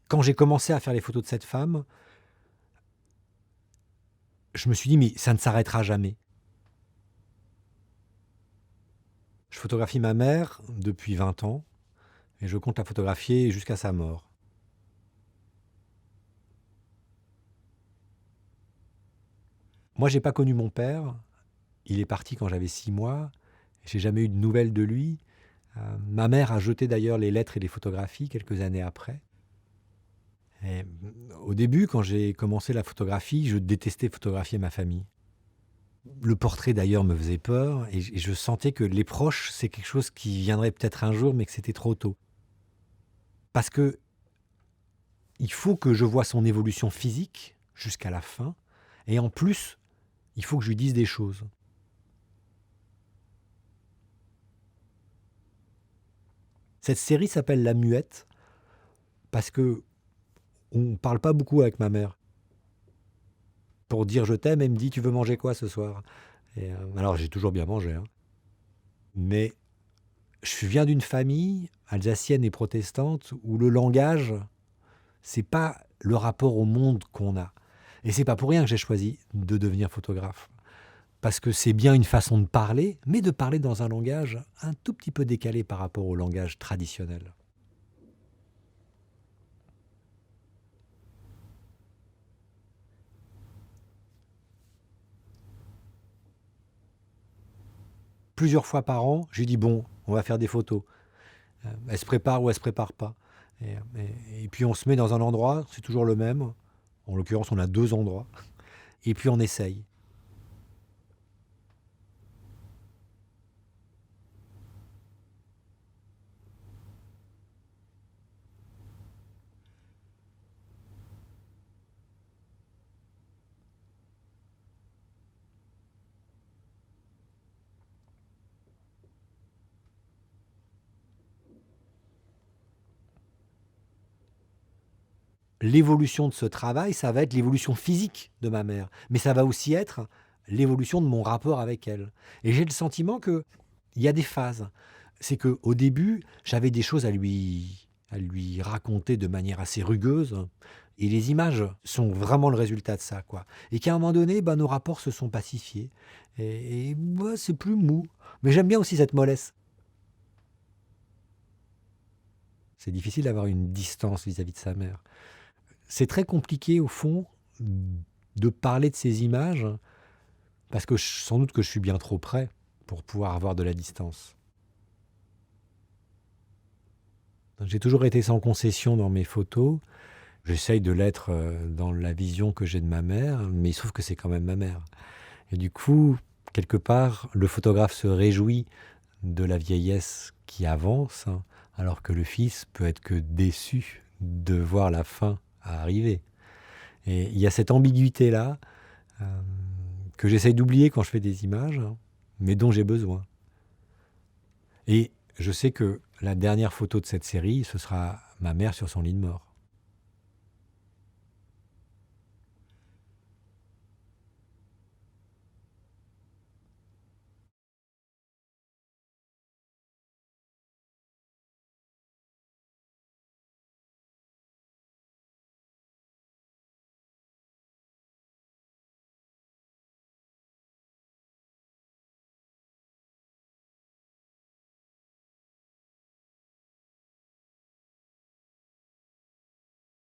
Quand j'ai commencé à faire les photos de cette femme, je me suis dit: «Mais ça ne s'arrêtera jamais». Je photographie ma mère depuis 20 ans et je compte la photographier jusqu'à sa mort. Moi, j'ai pas connu mon père, il est parti quand j'avais 6 mois, j'ai jamais eu de nouvelles de lui. Ma mère a jeté d'ailleurs les lettres et les photographies quelques années après. Et au début, quand j'ai commencé la photographie, je détestais photographier ma famille. Le portrait d'ailleurs me faisait peur et je sentais que les proches, c'est quelque chose qui viendrait peut-être un jour, mais que c'était trop tôt. Parce que il faut que je voie son évolution physique jusqu'à la fin et en plus, il faut que je lui dise des choses. Cette série s'appelle La Muette parce qu'on ne parle pas beaucoup avec ma mère. Pour dire: «Je t'aime», elle me dit: «Tu veux manger quoi ce soir?» Et alors j'ai toujours bien mangé, hein, mais je viens d'une famille alsacienne et protestante où le langage, c'est pas le rapport au monde qu'on a et c'est pas pour rien que j'ai choisi de devenir photographe. Parce que c'est bien une façon de parler, mais de parler dans un langage un tout petit peu décalé par rapport au langage traditionnel. Plusieurs fois par an, j'ai dit: «Bon, on va faire des photos». Elle se prépare ou elle se prépare pas et puis on se met dans un endroit, c'est toujours le même. En l'occurrence, on a 2 endroits et puis on essaye. L'évolution de ce travail, ça va être l'évolution physique de ma mère, mais ça va aussi être l'évolution de mon rapport avec elle et j'ai le sentiment qu'il y a des phases. C'est qu'au début, j'avais des choses à lui raconter de manière assez rugueuse et les images sont vraiment le résultat de ça, quoi et qu'à un moment donné, bah, nos rapports se sont pacifiés et bah, c'est plus mou. Mais j'aime bien aussi cette mollesse. C'est difficile d'avoir une distance vis-à-vis de sa mère. C'est très compliqué au fond de parler de ces images parce que sans doute que je suis bien trop près pour pouvoir avoir de la distance. Donc, j'ai toujours été sans concession dans mes photos. J'essaye de l'être dans la vision que j'ai de ma mère, mais il se trouve que c'est quand même ma mère. Et du coup, quelque part, le photographe se réjouit de la vieillesse qui avance, hein, alors que le fils peut être que déçu de voir la fin arriver. Et il y a cette ambiguïté-là que j'essaye d'oublier quand je fais des images, hein, mais dont j'ai besoin. Et je sais que la dernière photo de cette série, ce sera ma mère sur son lit de mort.